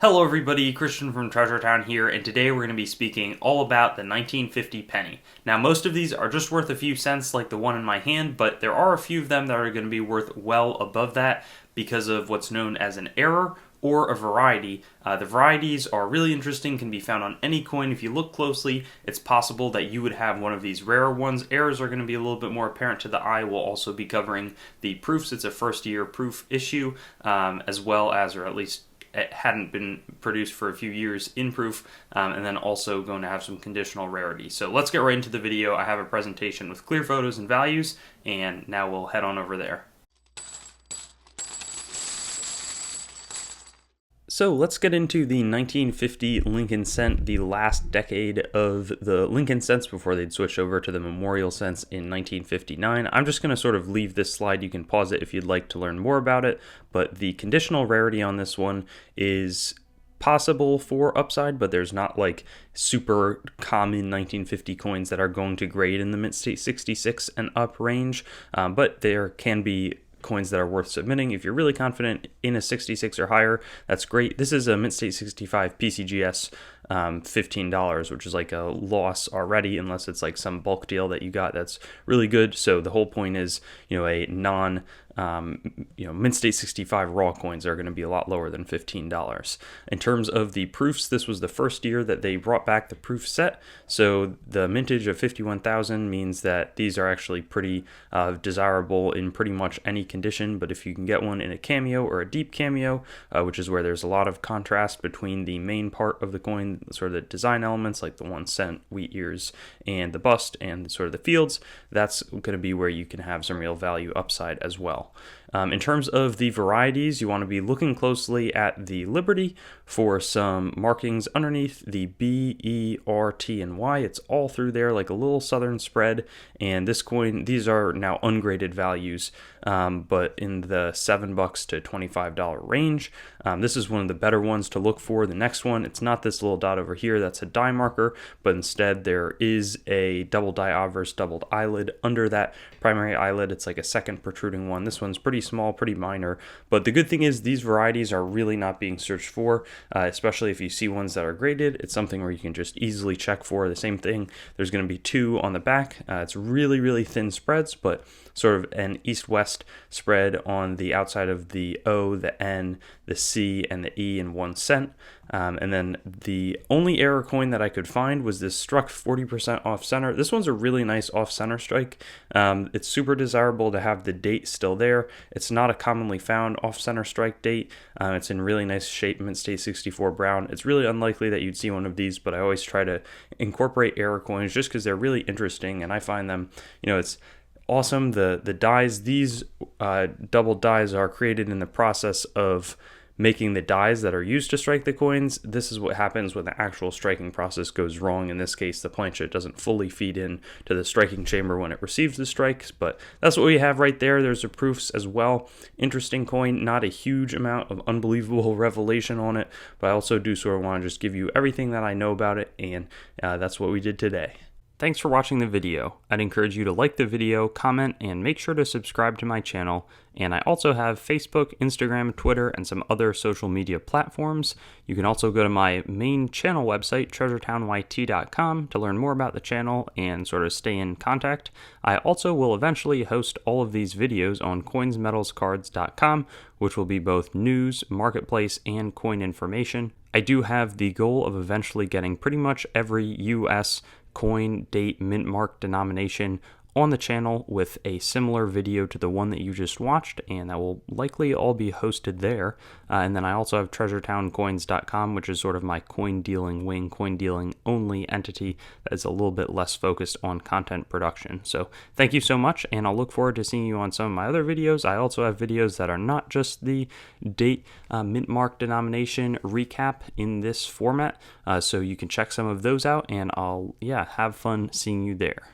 Hello everybody, Christian from Treasure Town here, and today we're going to be speaking all about the 1950 penny. Now most of these are just worth a few cents like the one in my hand, but there are a few of them that are going to be worth well above that because of what's known as an error or a variety. The varieties are really interesting, can be found on any coin. If you look closely, it's possible that you would have one of these rarer ones. Errors are going to be a little bit more apparent to the eye. We'll also be covering the proofs. It's a first year proof issue, as well as, or at least it hadn't been produced for a few years in proof, and then also going to have some conditional rarity. So let's get right into the video. I have a presentation with clear photos and values, and now we'll head on over there. So let's get into the 1950 Lincoln cent, the last decade of the Lincoln cents before they'd switch over to the memorial cents in 1959. I'm just going to sort of leave this slide. You can pause it if you'd like to learn more about it, but the conditional rarity on this one is possible for upside, but there's not like super common 1950 coins that are going to grade in the mint state 66 and up range, but there can be coins that are worth submitting. If you're really confident in a 66 or higher, that's great. This is a mint state 65 PCGS, $15, which is like a loss already unless it's like some bulk deal that you got that's really good. So the whole point is, a non mint state 65 raw coins are going to be a lot lower than $15. In terms of the proofs, this was the first year that they brought back the proof set. So the mintage of 51,000 means that these are actually pretty desirable in pretty much any condition. But if you can get one in a cameo or a deep cameo, which is where there's a lot of contrast between the main part of the coin, sort of the design elements like the 1 cent, wheat ears, and the bust, and sort of the fields, that's going to be where you can have some real value upside as well. In terms of the varieties, you want to be looking closely at the Liberty for some markings underneath the B, E, R, T, and Y. It's all through there like a little southern spread, and this coin, these are now ungraded values, but in the $7 to $25 range. This is one of the better ones to look for. The next one, it's not this little dot over here that's a die marker, but instead there is a double die obverse doubled eyelid under that primary eyelid. It's like a second protruding one. This one's pretty small, pretty minor, but the good thing is these varieties are really not being searched for, especially if you see ones that are graded. It's something where you can just easily check for. The same thing, there's going to be 2 on the back. It's really thin spreads, but sort of an east-west spread on the outside of the O, the N, the C, and the E in 1 cent. And then the only error coin that I could find was this struck 40% off center. This one's a really nice off center strike. It's super desirable to have the date still there. It's not a commonly found off center strike date. It's in really nice shape, mint state 64 brown. It's really unlikely that you'd see one of these, but I always try to incorporate error coins just because they're really interesting, and I find them, it's awesome. The dies, these double dies are created in the process of making the dies that are used to strike the coins. This is what happens when the actual striking process goes wrong. In this case, the planchet doesn't fully feed in to the striking chamber when it receives the strikes, but that's what we have right there. There's the proofs as well. Interesting coin, not a huge amount of unbelievable revelation on it, but I also do sort of want to just give you everything that I know about it, and that's what we did today. Thanks for watching the video. I'd encourage you to like the video, comment, and make sure to subscribe to my channel. And I also have Facebook, Instagram, Twitter, and some other social media platforms. You can also go to my main channel website, treasuretownYT.com, to learn more about the channel and sort of stay in contact. I also will eventually host all of these videos on coinsmetalscards.com, which will be both news, marketplace, and coin information. I do have the goal of eventually getting pretty much every US coin, date, mint mark, denomination on the channel with a similar video to the one that you just watched, and that will likely all be hosted there. And then I also have treasuretowncoins.com, which is sort of my coin dealing wing, coin dealing only entity that is a little bit less focused on content production. So thank you so much, and I'll look forward to seeing you on some of my other videos. I also have videos that are not just the date, mint mark, denomination recap in this format, so you can check some of those out, and I'll have fun seeing you there.